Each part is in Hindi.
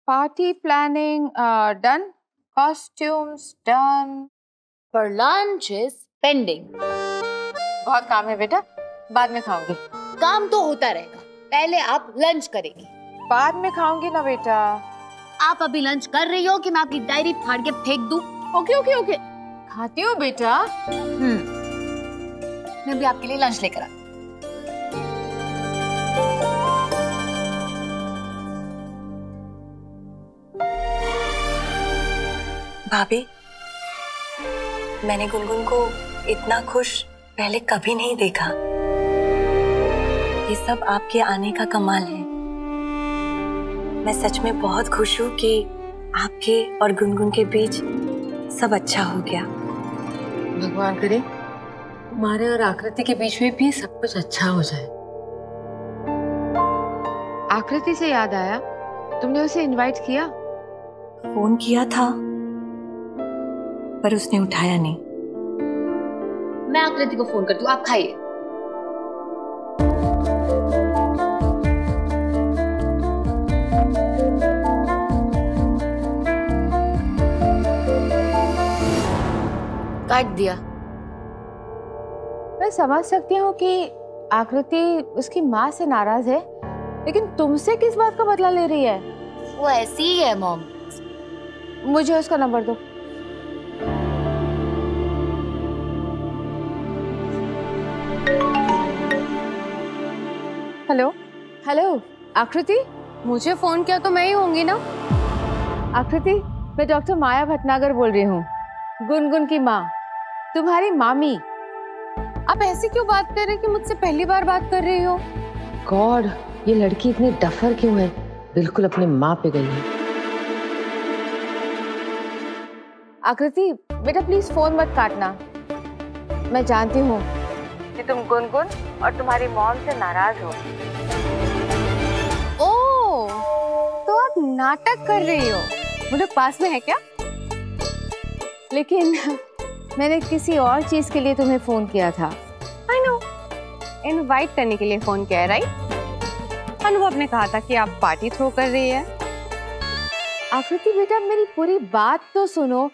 Party planning done, costumes done, पर लंच इज पेंडिंग। बहुत काम है बेटा, बाद में खाऊंगी। काम तो होता रहेगा, पहले आप लंच करेंगी। बाद में खाऊंगी ना बेटा। आप अभी लंच कर रही हो कि मैं आपकी डायरी फाड़ के फेंक दूं? ओके ओके ओके, खाती हूँ बेटा। मैं भी आपके लिए लंच लेकर आती। भाभी, मैंने गुनगुन को इतना खुश पहले कभी नहीं देखा। ये सब आपके आने का कमाल है। मैं सच में बहुत खुश हूँ कि आपके और गुनगुन के बीच सब अच्छा हो गया। भगवान करे तुम्हारे और आकृति के बीच में भी सब कुछ अच्छा हो जाए। आकृति से याद आया, तुमने उसे इनवाइट किया? फोन किया था पर उसने उठाया नहीं। मैं आकृति को फोन करती हूँ, आप खाइए। काट दिया। मैं समझ सकती हूँ कि आकृति उसकी माँ से नाराज है, लेकिन तुमसे किस बात का बदला ले रही है? वो ऐसी ही है मॉम। मुझे उसका नंबर दो। हेलो हेलो आकृति, मुझे फोन किया तो मैं ही होंगी ना। आकृति, मैं डॉक्टर माया भटनागर बोल रही हूँ, गुनगुन की माँ, तुम्हारी मामी। आप ऐसे क्यों बात कर रहे हैं कि मुझसे पहली बार बात कर रही हो? गॉड, ये लड़की इतनी डफर क्यों है? बिल्कुल अपनी माँ पे गई है। आकृति बेटा प्लीज फोन मत काटना। मैं जानती हूँ कि तुम गुनगुन और तुम्हारी मॉम से नाराज हो। ओह, तो आप नाटक कर रही हो। वो लोग पास में है क्या? लेकिन मैंने किसी और चीज के लिए तुम्हें फोन किया था। आई नो, इनवाइट करने के लिए फोन किया है, राइट? अनुभव ने कहा था कि आप पार्टी थ्रो कर रही है। आकृति बेटा मेरी पूरी बात तो सुनो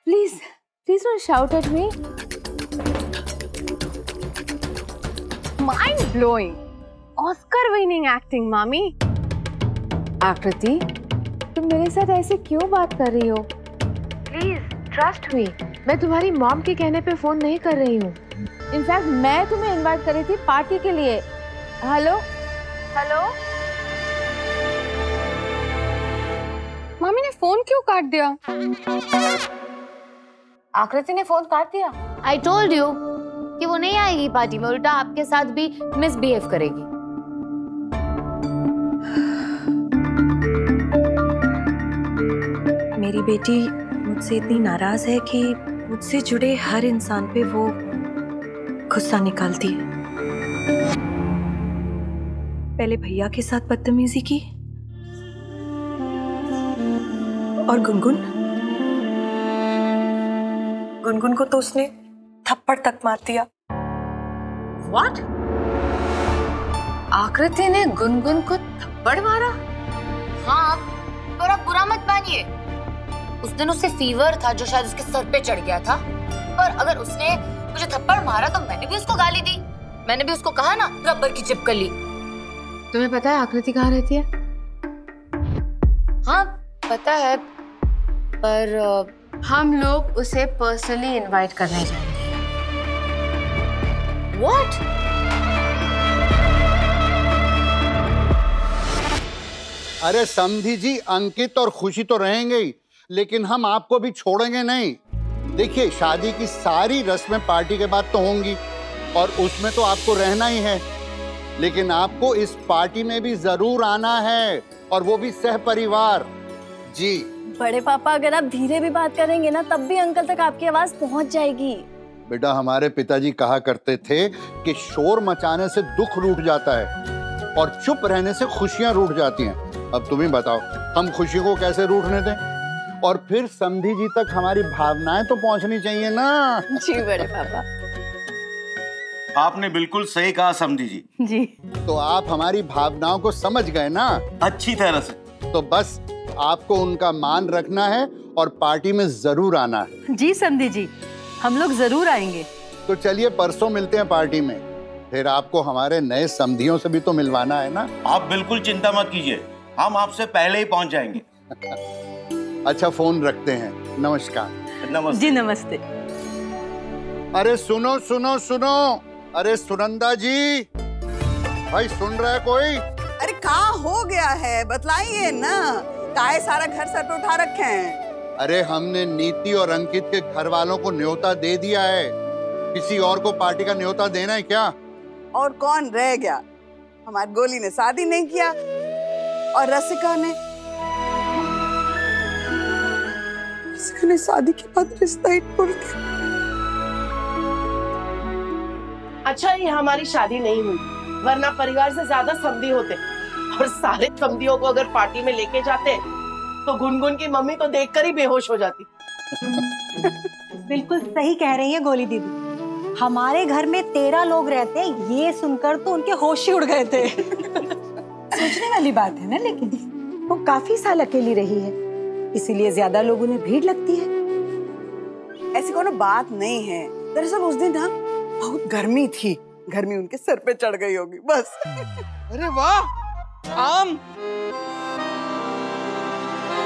please. Please don't shout at me. Mind blowing, Oscar winning acting मामी। आकृति तुम मेरे साथ ऐसे क्यों बात कर रही हो? प्लीज ट्रस्ट मी, मैं तुम्हारी मॉम के कहने पे फोन नहीं कर रही हूँ। इनफैक्ट मैं तुम्हें इनवाइट कर रही थी पार्टी के लिए। Hello hello. मामी ने फोन क्यों काट दिया? आकृति ने फोन काट दिया। आई टोल्ड यू कि वो नहीं आएगी पार्टी में, उल्टा आपके साथ भी मिसबिहेव करेगी। मेरी बेटी मुझसे इतनी नाराज है कि मुझसे जुड़े हर इंसान पे वो गुस्सा निकालती है। पहले भैया के साथ बदतमीजी की और गुनगुन को तो उसने थप्पड़ तक मार दिया। What? आकृति ने गुनगुन को थप्पड़ मारा? हाँ, पर आप बुरा मत मानिए। उस दिन उसे फीवर था जो शायद उसके सर पे चढ़ गया था। पर अगर उसने मुझे थप्पड़ मारा तो मैंने भी उसको गाली दी। मैंने भी उसको कहा ना, रबर की चिपकली। तुम्हें पता है आकृति कहाँ रहती है? हाँ पता है, पर हम लोग उसे पर्सनली इनवाइट करने जाएंगे। What? अरे समधी जी, अंकित और खुशी तो रहेंगे ही, लेकिन हम आपको भी छोड़ेंगे नहीं। देखिए, शादी की सारी रस्में पार्टी के बाद तो होंगी और उसमें तो आपको रहना ही है, लेकिन आपको इस पार्टी में भी जरूर आना है, और वो भी सह परिवार। जी बड़े पापा, अगर आप धीरे भी बात करेंगे ना तब भी अंकल तक आपकी आवाज पहुंच जाएगी। बेटा, हमारे पिताजी कहा करते थे कि शोर मचाने से दुख रूठ जाता है और चुप रहने से खुशियां रूठ जाती हैं। अब तुम ही बताओ, हम खुशी को कैसे रूठने दें? और फिर समधी जी तक हमारी भावनाएं तो पहुंचनी चाहिए ना। जी बड़े पापा। आपने बिल्कुल सही कहा समधी जी। जी। तो आप हमारी भावनाओं को समझ गए ना? अच्छी तरह से। तो बस आपको उनका मान रखना है और पार्टी में जरूर आना है। जी समधी जी, हम लोग जरूर आएंगे। तो चलिए परसों मिलते हैं पार्टी में, फिर आपको हमारे नए समधियों से भी तो मिलवाना है ना। आप बिल्कुल चिंता मत कीजिए, हम आपसे पहले ही पहुंच जाएंगे। अच्छा फोन रखते हैं, नमस्कार। नमस्ते। जी नमस्ते। अरे सुनो सुनो सुनो, अरे सुनंदा जी, भाई सुन रहा है कोई? अरे कहाँ हो गया है, बतलाइए ना, काहे सारा घर सर पे उठा रखे हैं? अरे हमने नीति और अंकित के घर वालों को न्योता दे दिया है, किसी और को पार्टी का न्योता देना है क्या? और कौन रह गया? हमारी गोली ने शादी नहीं किया और रसिका ने शादी के बाद रिश्ता ही तोड़ दिया। अच्छा ये हमारी शादी नहीं हुई, वरना परिवार से ज्यादा समधी होते, और सारे समधियों को अगर पार्टी में लेके जाते तो गुनगुन की मम्मी तो देखकर ही बेहोश हो जाती। बिल्कुल सही कह रही है गोली दीदी, हमारे घर में 13 लोग रहते हैं, ये सुनकर तो उनके होश ही उड़ गए थे। सोचने वाली बात है ना, लेकिन वो काफी साल अकेली रही है, इसीलिए ज्यादा लोगों ने भीड़ लगती है। ऐसी कोनो बात नहीं है, दरअसल उस दिन ना बहुत गर्मी थी, गर्मी उनके सर पे चढ़ गई होगी बस। अरे वाह, आम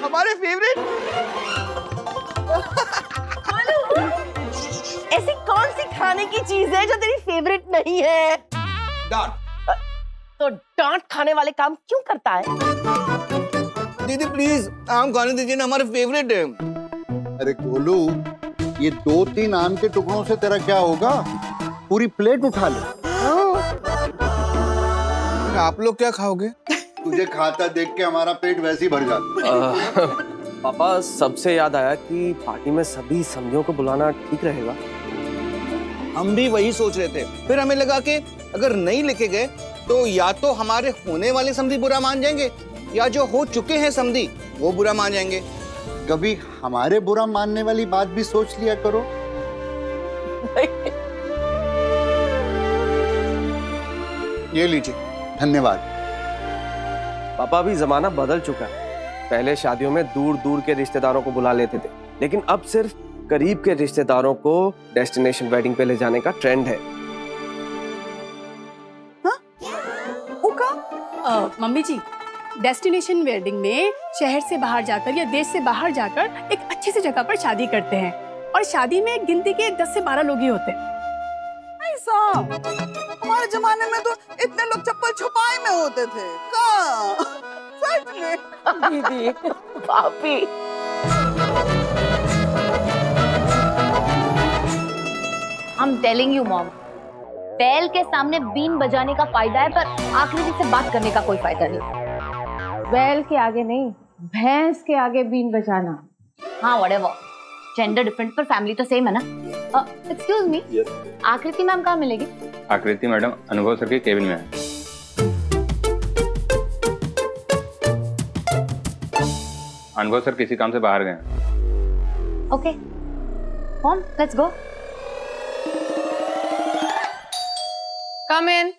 हमारे फेवरेट। ऐसी कौन सी खाने की चीज है जो तेरी फेवरेट नहीं है? डांट। तो डांट खाने वाले काम क्यों करता है? दीदी प्लीज आम खाने दीजिए ना, हमारे फेवरेट है। अरे गोलू, ये 2-3 आम के टुकड़ों से तेरा क्या होगा, पूरी प्लेट उठा ले। आप लोग क्या खाओगे? तुझे खाता देख के हमारा पेट वैसे ही भर जाता। पापा, सबसे याद आया कि पार्टी में सभी समधियों को बुलाना ठीक रहेगा। हम भी वही सोच रहे थे, फिर हमें लगा कि अगर नहीं लेके गए तो या तो हमारे होने वाले समधी बुरा मान जाएंगे, या जो हो चुके हैं समधी वो बुरा मान जाएंगे। कभी हमारे बुरा मानने वाली बात भी सोच लिया करो। ये लीजिए। धन्यवाद। पापा, अभी जमाना बदल चुका है, पहले शादियों में दूर दूर के रिश्तेदारों को बुला लेते थे, लेकिन अब सिर्फ करीब के रिश्तेदारों को डेस्टिनेशन वेडिंग पे ले जाने का ट्रेंड है। मम्मी जी, डेस्टिनेशन वेडिंग में शहर से बाहर जाकर या देश से बाहर जाकर एक अच्छी सी जगह पर शादी करते हैं, और शादी में गिनती के 10 से 12 लोग ही होते हैं। ऐसा हमारे जमाने में तो इतने लोग चप्पल छुपाई में होते थे। सच में दीदी, भाभी, I'm telling you मॉम, बैल के सामने बीन बजाने का फायदा है, पर आखिरी से बात करने का कोई फायदा नहीं। बैल के आगे नहीं, भैंस के आगे बीन बजाना। हाँ whatever, जेंडर डिफरेंट पर फैमिली तो सेम है ना। एक्सक्यूज मी, आकृति मैम कहाँ मिलेगी? आकृति मैडम अनुभव सर के केबिन में है। अनुभव सर किसी काम से बाहर गए हैं। Okay, mom let's go. Come in.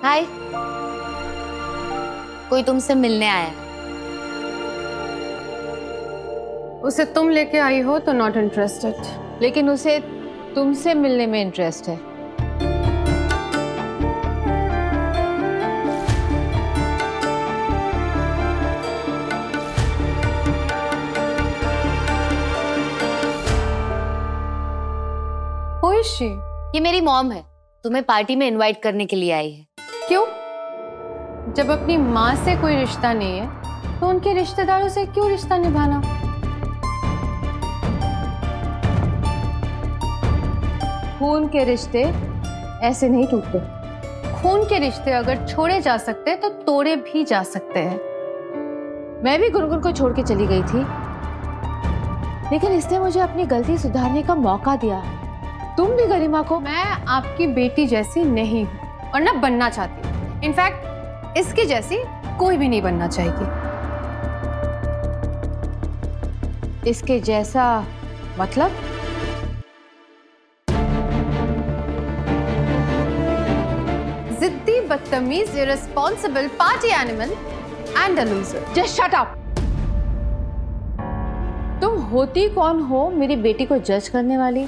Hi, कोई तुमसे मिलने आया है। उसे तुम लेके आई हो तो नॉट इंटरेस्टेड, लेकिन उसे तुमसे मिलने में इंटरेस्ट है। Who is she? ये मेरी मॉम है, तुम्हें पार्टी में इनवाइट करने के लिए आई है। क्यों? जब अपनी माँ से कोई रिश्ता नहीं है तो उनके रिश्तेदारों से क्यों रिश्ता निभाना? खून के रिश्ते ऐसे नहीं टूटते। खून के रिश्ते अगर छोड़े जा सकते तो तोड़े भी जा सकते हैं। मैं भी गुनगुन को छोड़ के चली गई थी, लेकिन इसने मुझे अपनी गलती सुधारने का मौका दिया। तुम भी गरिमा को। मैं आपकी बेटी जैसी नहीं हूँ और ना बनना चाहती हूँ। इनफैक्ट इसकी जैसी कोई भी नहीं बनना चाहेगी। इसके जैसा मतलब? बदतमीज, irresponsible, party animal and a loser. Just shut up. तुम होती कौन हो मेरी बेटी को जज करने वाली?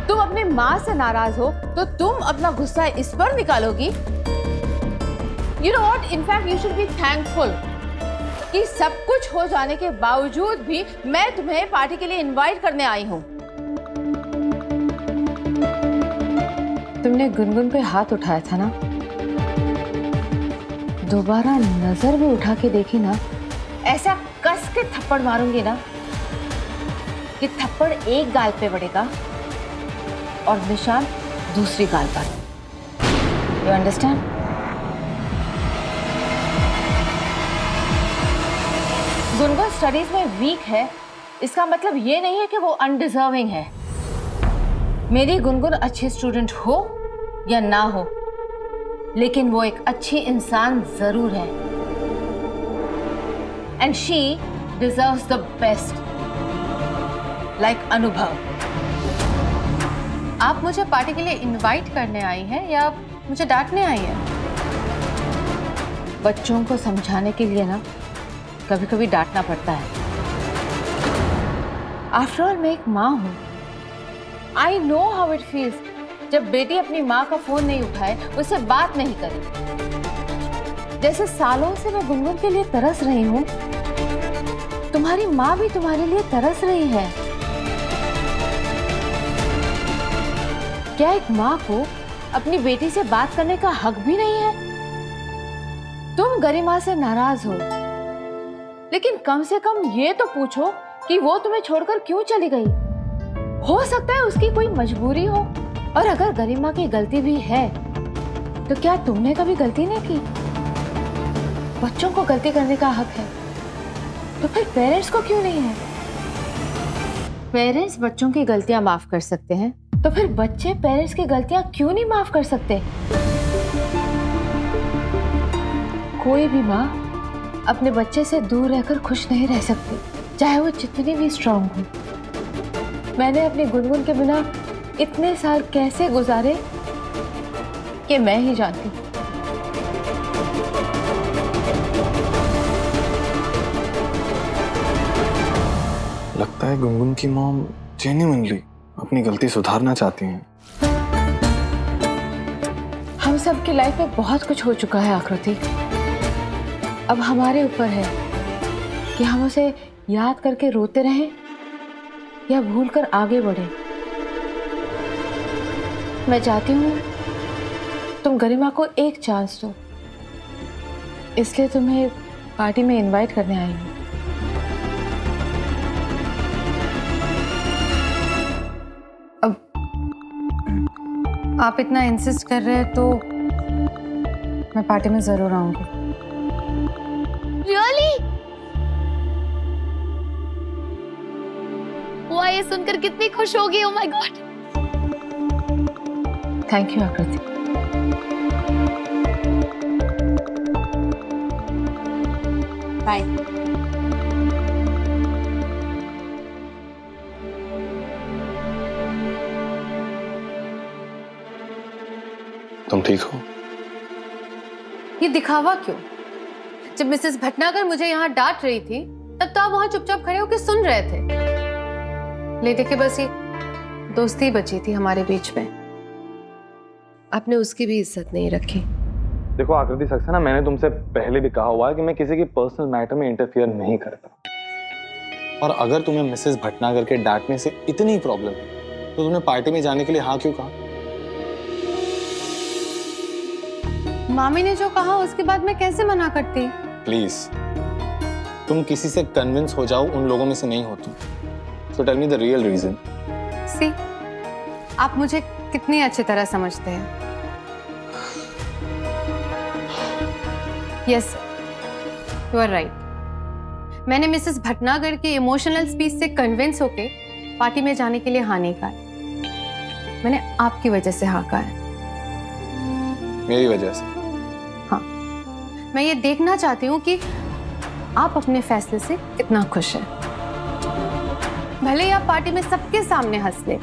तुम अपनी माँ से नाराज हो तो तुम अपना गुस्सा इस पर निकालोगी? You know what? In fact, you should be thankful कि सब कुछ हो जाने के बावजूद भी मैं तुम्हें पार्टी के लिए इनवाइट करने आई हूँ। तुमने गुनगुन पे हाथ उठाया था ना, दोबारा नजर भी उठा के देखी ना, ऐसा कस के थप्पड़ मारूंगी ना कि थप्पड़ एक गाल पे पड़ेगा और निशान दूसरी गाल पर। You understand? गुनगुन स्टडीज में वीक है, इसका मतलब ये नहीं है कि वो अनडिजर्विंग है। मेरी गुनगुन अच्छी स्टूडेंट हो या ना हो, लेकिन वो एक अच्छी इंसान जरूर है। And she deserves the best, like अनुभव। आप मुझे पार्टी के लिए इनवाइट करने आई हैं या मुझे डांटने आई हैं? बच्चों को समझाने के लिए ना कभी कभी डांटना पड़ता है। आफ्टर ऑल मैं एक माँ हूँ। I know how it feels जब बेटी अपनी माँ का फोन नहीं उठाए, उससे बात नहीं करे। जैसे सालों से मैं गुनगुन के लिए तरस रही हूँ, तुम्हारी माँ भी तुम्हारे लिए तरस रही है। क्या एक माँ को अपनी बेटी से बात करने का हक भी नहीं है? तुम गरिमा से नाराज हो, लेकिन कम से कम ये तो पूछो कि वो तुम्हें छोड़कर क्यों चली गई। हो सकता है उसकी कोई मजबूरी हो, और अगर गरिमा की गलती भी है तो क्या तुमने कभी गलती नहीं की? बच्चों को गलती करने का हक है, तो फिर पेरेंट्स को क्यों नहीं है? पेरेंट्स बच्चों की गलतियां माफ कर सकते हैं, तो फिर बच्चे पेरेंट्स की गलतियां क्यों नहीं माफ कर सकते? कोई भी माँ अपने बच्चे से दूर रहकर खुश नहीं रह सकती, चाहे वो जितनी भी स्ट्रांग हो। मैंने अपनी गुनगुन के बिना इतने साल कैसे गुजारे कि मैं ही जानती हूँ। लगता है गुनगुन की मॉम जेन्युइनली अपनी गलती सुधारना चाहती हैं। हम सब की लाइफ में बहुत कुछ हो चुका है आकृति। अब हमारे ऊपर है कि हम उसे याद करके रोते रहें या भूलकर आगे बढ़े। मैं चाहती हूँ तुम गरिमा को एक चांस दो, इसलिए तुम्हें पार्टी में इनवाइट करने आई हूँ। अब आप इतना इंसिस्ट कर रहे हैं तो मैं पार्टी में जरूर आऊंगी। Really? वो ये सुनकर कितनी खुश होगी। Oh my God! Thank you आकृति। बाय। तुम ठीक हो? ये दिखावा क्यों? जब मिसेस भटनागर मुझे यहाँ डांट रही थी, तब तो आप वहाँ चुपचाप खड़े होकर सुन रहे थे। ले देखे बस ये दोस्ती बची थी हमारे बीच में, आपने उसकी भी इज्जत नहीं रखी। देखो आकृति सक्सेना, मैंने तुमसे पहले भी कहा हुआ है कि मैं किसी की पर्सनल मैटर में इंटरफियर नहीं करता। और अगर तुम्हें मिसेस भटनागर के डांटने से इतनी प्रॉब्लम है तो तुमने पार्टी में जाने के लिए हाँ क्यों कहा? मामी ने जो कहा उसके बाद मैं कैसे मना करती? प्लीज तुम किसी से कन्विंस हो जाओ, उन लोगों में से नहीं हो तुम। So tell me the real reason. See, आप मुझे कितनी अच्छी तरह समझते हैं। Yes, you are right. मैंने मिसेस भटनागर की इमोशनल स्पीच से कन्विंस होके पार्टी में जाने के लिए हाँ नहीं कहा। मैंने आपकी वजह से हाँ कहा है। मेरी वजह से? हाँ, मैं ये देखना चाहती हूँ कि आप अपने फैसले से कितना खुश हैं। भले ही आप पार्टी में सबके सामने हंस ले,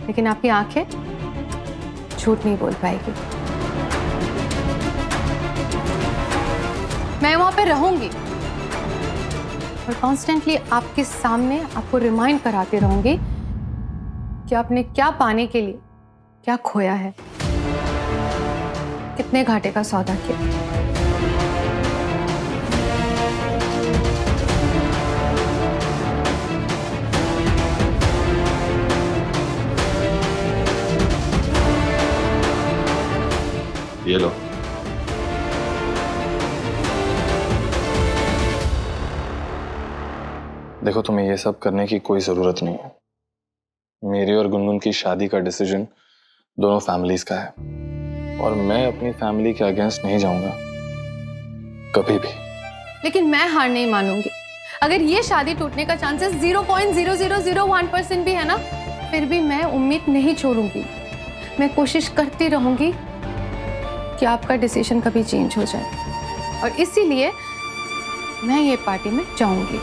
लेकिन आपकी आंखें झूठ नहीं बोल पाएगी। मैं वहां पे रहूंगी और कॉन्स्टेंटली आपके सामने आपको रिमाइंड कराते रहूंगी कि आपने क्या पाने के लिए क्या खोया है, कितने घाटे का सौदा किया। ये लो। देखो, तुम्हें ये सब करने की कोई जरूरत नहीं है। मेरी और गुनगुन की शादी का डिसीजन दोनों फैमिलीज का है और मैं अपनी फैमिली के अगेंस्ट नहीं जाऊंगा कभी भी। लेकिन मैं हार नहीं मानूंगी। अगर ये शादी टूटने का चांसेस 0.0001% भी है ना, फिर भी मैं उम्मीद नहीं छोड़ूंगी। मैं कोशिश करती रहूंगी कि आपका डिसीजन कभी चेंज हो जाए और इसीलिए मैं ये पार्टी में जाऊंगी।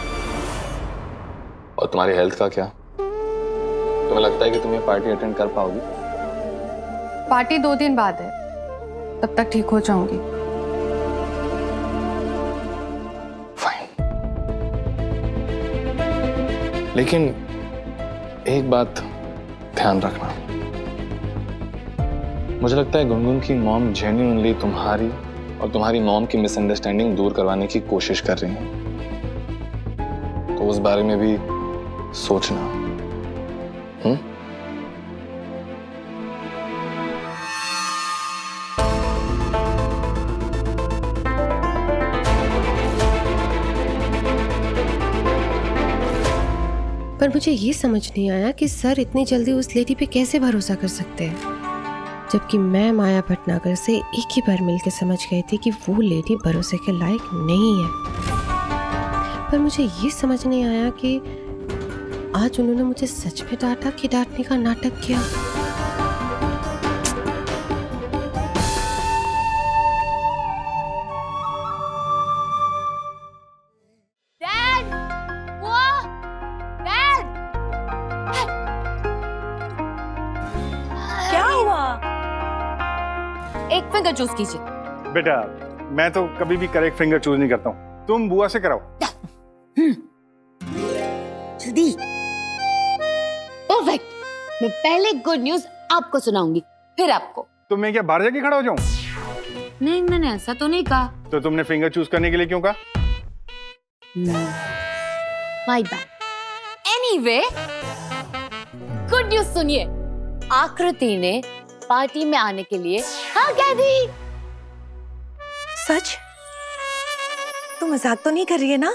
और तुम्हारी हेल्थ का क्या? तुम्हें लगता है कि तुम ये पार्टी अटेंड कर पाओगी? पार्टी 2 दिन बाद है, तब तक ठीक हो जाऊंगी। फाइन। लेकिन एक बात ध्यान रखना, मुझे लगता है गुनगुन की मॉम जेन्युइनली तुम्हारी और तुम्हारी मॉम की मिसअंडरस्टैंडिंग दूर करवाने की कोशिश कर रही हैं, तो उस बारे में भी सोचना। पर मुझे ये समझ नहीं आया कि सर इतनी जल्दी उस लेडी पे कैसे भरोसा कर सकते हैं, जबकि मैं माया भटनागर से एक ही बार मिलकर समझ गई थी कि वो लेडी भरोसे के लायक नहीं है। पर मुझे ये समझ नहीं आया कि आज उन्होंने मुझे सच में डांटा कि डांटने का नाटक किया। एक फिंगर चूज कीजिए। बेटा, मैं तो कभी भी करेक्ट फिंगर चूज नहीं करता हूँ, तुम बुआ से कराओ। जल्दी। परफेक्ट। मैं पहले गुड न्यूज आपको सुनाऊंगी, फिर आपको। तो मैं क्या बाहर जाके खड़ा हो जाऊं? नहीं, मैंने ऐसा तो नहीं कहा। तो तुमने फिंगर चूज करने के लिए क्यों कहा? My bad. Anyway, good news सुनिए। आकृति ने पार्टी में आने के लिए हाँ कह दी। सच? तू मजाक तो नहीं कर रही है ना?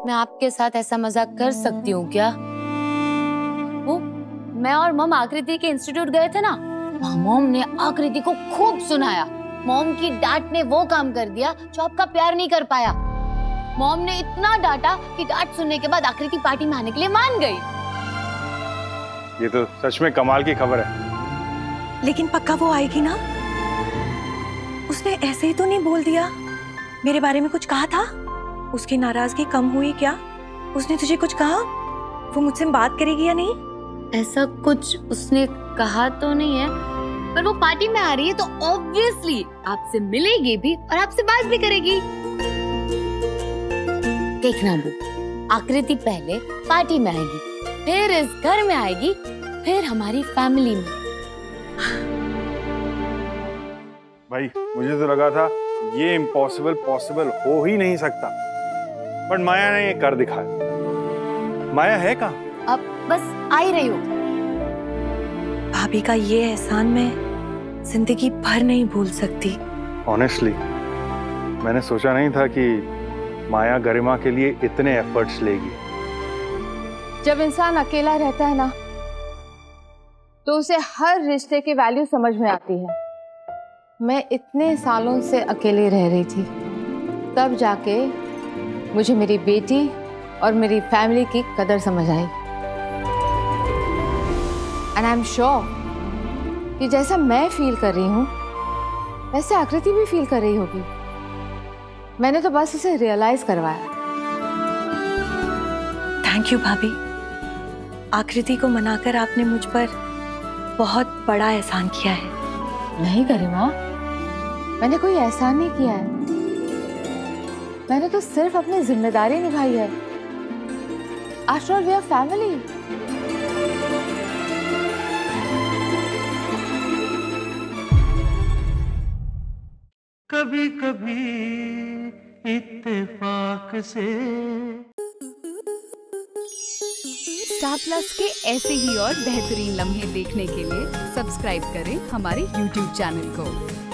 मैं आपके साथ ऐसा मजाक कर सकती हूँ क्या? वो मैं और मॉम आकृति के इंस्टीट्यूट गए थे ना, मॉम ने आकृति को खूब सुनाया। मॉम की डांट ने वो काम कर दिया जो आपका प्यार नहीं कर पाया। मॉम ने इतना डांटा कि डांट सुनने के बाद आकृति पार्टी में आने के लिए मान गई। ये तो सच में कमाल की खबर है। लेकिन पक्का वो आएगी ना? उसने ऐसे ही तो नहीं बोल दिया? मेरे बारे में कुछ कहा था? उसकी नाराजगी कम हुई क्या? उसने तुझे कुछ कहा? वो मुझसे बात करेगी या नहीं? ऐसा कुछ उसने कहा तो नहीं है, पर वो पार्टी में आ रही है तो ऑब्वियसली आपसे मिलेगी भी और आपसे बात भी करेगी। देखना बू, आकृति पहले पार्टी में आएगी, फिर इस घर में आएगी, फिर हमारी फैमिली में। भाई, मुझे तो लगा था ये इम्पॉसिबल पॉसिबल हो ही नहीं सकता, बट माया ने ये कर दिखाया। माया है कहाँ? अब बस आ ही रही हो। भाभी का ये एहसान मैं जिंदगी भर नहीं भूल सकती। ऑनेस्टली मैंने सोचा नहीं था कि माया गरिमा के लिए इतने एफर्ट्स लेगी। जब इंसान अकेला रहता है ना, तो उसे हर रिश्ते की वैल्यू समझ में आती है। मैं इतने सालों से अकेले रह रही थी, तब जाके मुझे मेरी बेटी और मेरी फैमिली की कदर समझ आई। एंड आई एम श्योर कि जैसा मैं फील कर रही हूँ, वैसे आकृति भी फील कर रही होगी। मैंने तो बस उसे रियलाइज करवाया। थैंक यू भाभी। आकृति को मनाकर आपने मुझ पर बहुत बड़ा एहसान किया है। नहीं गरिमा, मैंने कोई एहसान नहीं किया है। मैंने तो सिर्फ अपनी जिम्मेदारी निभाई है। After all we are family. कभी कभी इत्तेफाक से। स्टार प्लस के ऐसे ही और बेहतरीन लम्हे देखने के लिए सब्सक्राइब करें हमारे YouTube चैनल को।